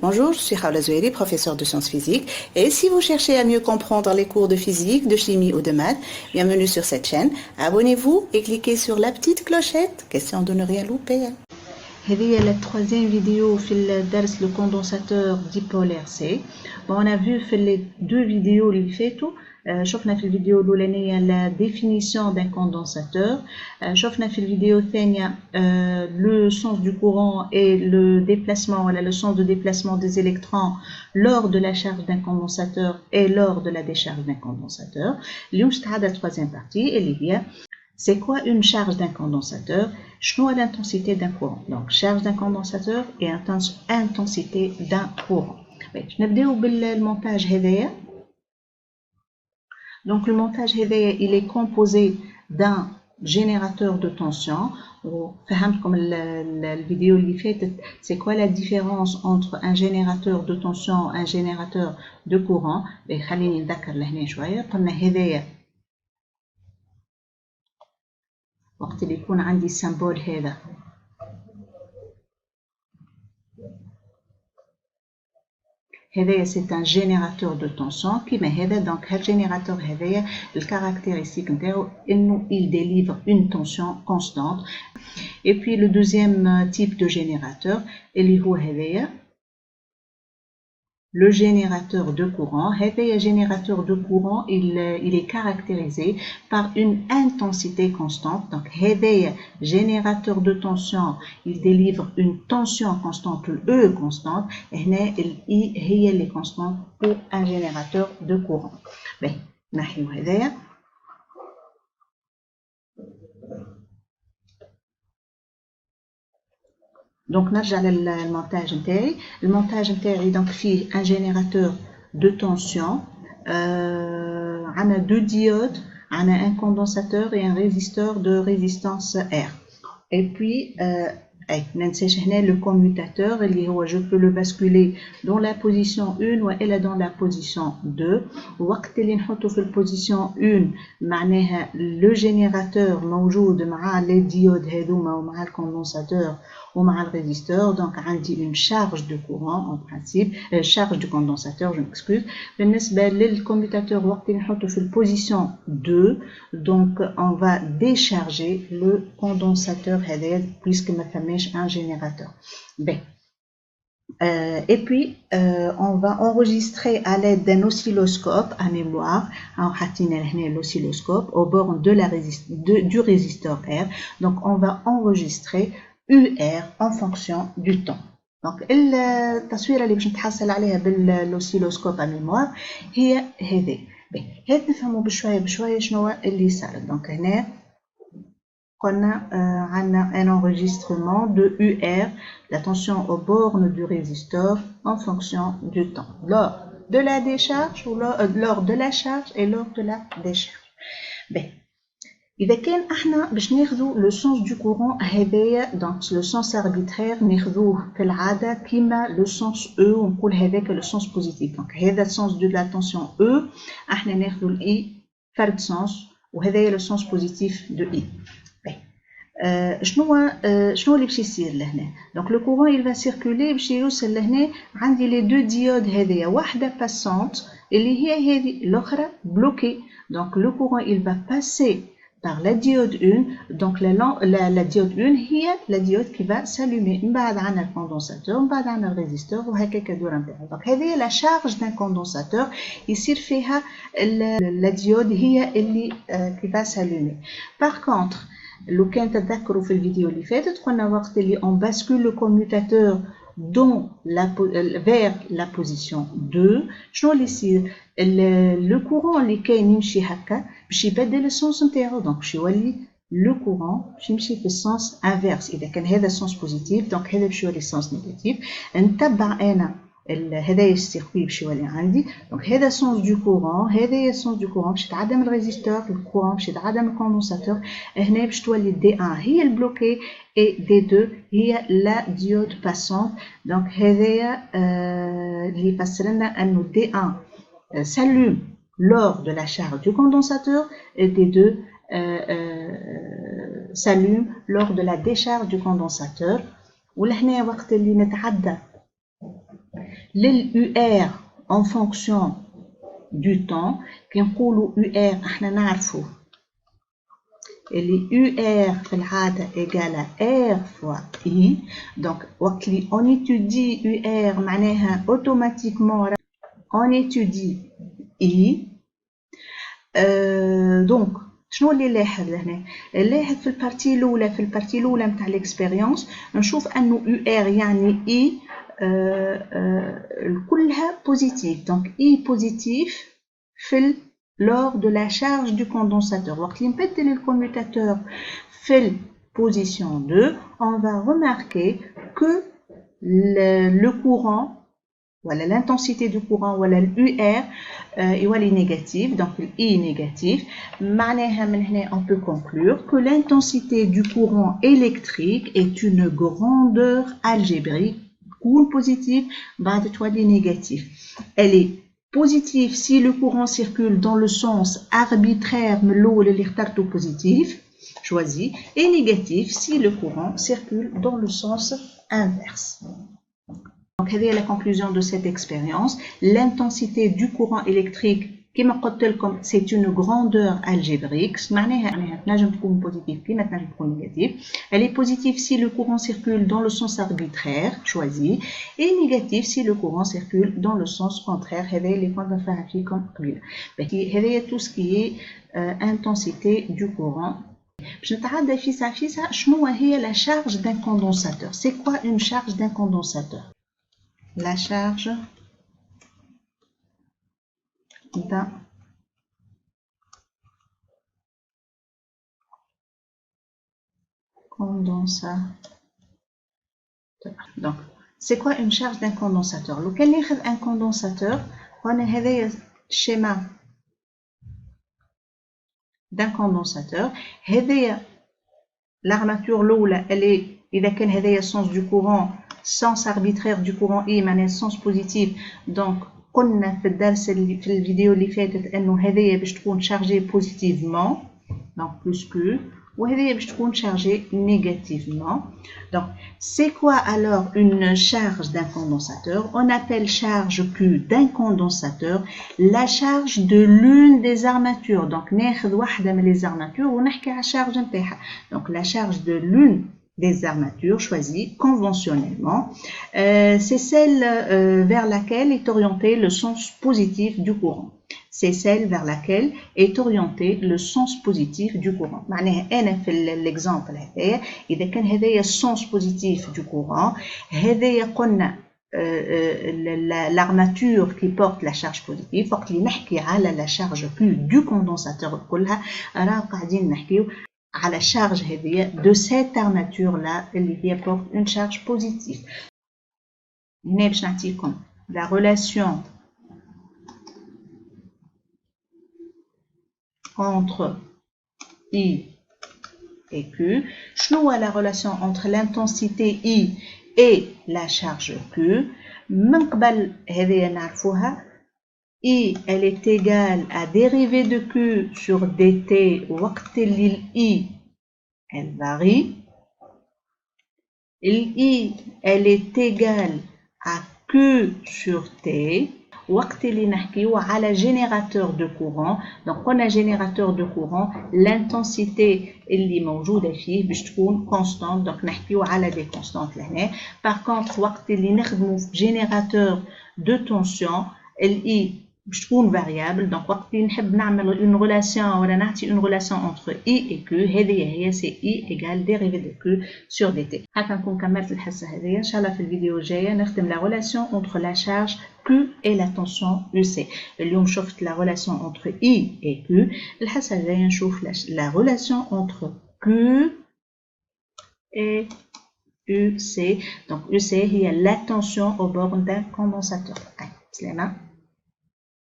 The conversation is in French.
Bonjour, je suis Khawla Zouhiri, professeure de sciences physiques. Et si vous cherchez à mieux comprendre les cours de physique, de chimie ou de maths, bienvenue sur cette chaîne. Abonnez-vous et cliquez sur la petite clochette, question de ne rien louper. هذه هي التروازيام فيديو في الدرس لو كوندونساتور ديبولير سي. on a vu في les deux vidéos اللي فاتوا شفنا في الفيديو الاولانيه لا ديفينيسيون دان كوندونساتور شفنا في الفيديو الثانيه le sens du courant et le déplacement ولا le sens de déplacement des électrons lors de la charge d'un condensateur et lors de la décharge d'un condensateur. اليوم تتعدى troisième partie اللي هي c'est quoi une charge d'un condensateur? شنو l'intensité d'un courant? Donc charge d'un condensateur et intensité d'un courant. نبداو بالمونتاج هذايا. Donc le montage هذايا il est composé d'un générateur de tension. وفهمتكم الفيديو اللي فاتت c'est quoi la différence entre un générateur de tension et un générateur de courant. خليني نذكر لهنا شويه. قلنا هذايا وقت اللي يكون عندي السمبول هذا هذايا c'est un générateur de tension كيما هذا. donc هالجينيراتور هذايا الكارactéristique نتاعو انه il délivre une tension constante. et puis le deuxième type de générateur اللي هو هذايا le générateur de courant. هذايا générateur de courant il est caractérisé par une intensité constante. donc هذايا générateur de tension il délivre une tension constante, E constante. هنا ال I هي اللي constante pour un générateur de courant. باهي نحيو هذايا. Donc نرجع للمونتاج نتاعي. المونتاج نتاعي donc فيه un générateur de tension, عندنا deux diodes, عندنا un condensateur et un résisteur de résistance R. et puis ما ننساش هنا le commutateur اللي هو je peux le basculer dans la position 1 والا dans la position 2. وقت اللي نحطه في البوزيشن 1 معناها le générateur موجود مع les diodes هذوما ومع الكوندنساتور ومع الريزيستور. donc عندي une charge de courant en principe, charge du condensateur, je m'excuse. بالنسبة للكوميوتاتور وقت اللي نحطه في البوزيشن 2 donc on va décharger le condensateur هذايا puisque ما فماش un générateur. Ben. Et puis on va enregistrer à l'aide d'un oscilloscope à mémoire. Alors حطينا هنا l'oscilloscope au bord de la du résisteur R. donc on va enregistrer UR en fonction du temps. donc التصويره اللي باش نتحصل عليها بالoscilloscope à mémoire هي هذه. هات نفهموا بشويه بشويه شنو اللي صار. donc هنا قلنا عندنا un enregistrement de UR, la tension aux bornes du résisteur en fonction du temps lors de la décharge ou lors de la charge et lors de la décharge. إذا كان احنا باش ناخذوا لو سونس دو كورون هذايا دونك لو سونس اربيترير ناخذوه كالعاده كيما لو سونس او ونقول هذاك لو سونس بوزيتيف. دونك هذا السونس دو لا تونسيون او احنا ناخذوا الاي فرد سونس وهذايا لو سونس بوزيتيف دو اي. شنو اللي باش يصير لهنا؟ دونك لو كورون il va circuler باش يوصل لهنا. عندي لي دو ديود هذيا واحده باسونت اللي هي هذه الاخرى بلوكي. دونك لو كورون il va passer par la diode 1. donc la diode 1 هي la diode qui va s'allumer. من بعد عندنا الكوندنساتور من بعد عندنا الريزيستور وهكاك الدوره نتاعو. donc هذه لا شارج دان كوندنساتور يصير فيها la diode هي اللي qui va s'allumer. par contre لو كان تتذكروا في الفيديو اللي فاتت قلنا وقت اللي on bascule le commutateur vers la position 2 شنو اللي يصير؟ لو كورون اللي كاين يمشي هكا باش يبدل السونس نتاعو. دونك باش يولي لو كورون باش يمشي في السونس انفيرس. اذا كان هذا السونس بوزيتيف دونك هذا باش يولي السونس نيجاتيف. نتبع انا هذايا السيركوي باش يولي عندي. دونك هذا سونس دو كورون هذايا السونس دو كورون باش يتعدم الريزيستور الكورون باش يتعدم الكوندنساتور. هنا باش تولي دي 1 هي البلوكي et D2 هي la diode passante. donc هذايا اللي يفسر لنا انه D1 s'allume lors de la charge du condensateur et D2 s'allume lors de la décharge du condensateur. ولهنا وقت اللي نتعدى للUR en fonction du temps كي نقولوا UR احنا نعرفوا اللي UR في العادة égale R fois I. donc وقت اللي on étudie UR معناها automatiquement on étudie I. donc شنو اللي لاحظ لهنا؟ لاحظ في البارتي الاولى متاع الاكسبيريونس نشوف انه UR يعني I كلها بوزيتيف. دونك I بوزيتيف في lors de la charge du condensateur. وقت اللي نبدل الكوميوتاتور في position 2, on va remarquer que le courant voilà l'intensité du courant voilà l'UR est négatif, donc I est négatif. معناها من هنا on peut conclure que l'intensité du courant électrique est une grandeur algébrique ou positive بعد تولي négatif. Elle est positive si le courant circule dans le sens arbitraire من الأول اللي اخترته positif choisi et négatif si le courant circule dans le sens inverse. Donc, quelle est la conclusion de cette expérience? L'intensité du courant électrique, c'est une grandeur algébrique. Elle est positive si le courant circule dans le sens arbitraire choisi et négative si le courant circule dans le sens contraire. C'est tout ce qui est intensité du courant. Je نتعدى فيسا شنو هي la charge d'un condensateur. C'est quoi une charge d'un condensateur? La charge d'un condensateur. Donc, c'est quoi une charge d'un condensateur? لو ناخذ un condensateur هنا هذايا schéma d'un condensateur. هذايا l'armature الأولى elle est إذا كان هذايا sens du courant sens arbitraire du courant I معناها sens positif. donc قلنا في الدرس اللي في الفيديو اللي فاتت انه هذايا باش تكون chargée positivement donc plus Q وهذايا باش تكون chargée négativement. donc c'est quoi alors une charge d'un condensateur? On appelle charge Q d'un condensateur la charge de l'une des armatures. donc ناخذ واحدة من les armatures ونحكي على charge نتاعها. donc la charge de l'une des armatures choisies conventionnellement, c'est celle vers laquelle est orienté le sens positif du courant. C'est celle vers laquelle est orienté le sens positif du courant. معناها أنا في l'exemple هذايا إذا كان هذايا sens positif du courant هذايا قلنا l'armature qui porte la charge positive. وقت اللي نحكي على la charge Q du condensateur كلها راه قاعدين نحكيو à la charge de cette armature là qui apporte une charge positive. La relation entre I et Q. شنو la relation entre l'intensité I et la charge Q? من قبل هذه نعرفوها. I, elle est égale à dérivée de Q sur dt وقت اللي I, elle varie. I, elle est égale à Q sur T وقت اللي نحكيو على générateur de courant. donc on a générateur de courant l'intensité اللي موجودة فيه باش تكون constante. donc نحكيو على des constantes لهنا. par contre وقت اللي نخدمو générateur de tension I باش تكون variable. donc وقت اللي نحب نعمل une relation ولا نعطي une relation entre I et Q هذه هي c'est I égale dérivée de Q sur dt. هكا نكون كملت الحصة هذه. إن شاء الله في الفيديو الجاية نخدم la relation entre la charge Q et la tension UC. اليوم شفت la relation entre I et Q. الحصة الجاية نشوف la relation entre Q et UC. donc UC هي la tension au bord d'un condensateur. سلامة.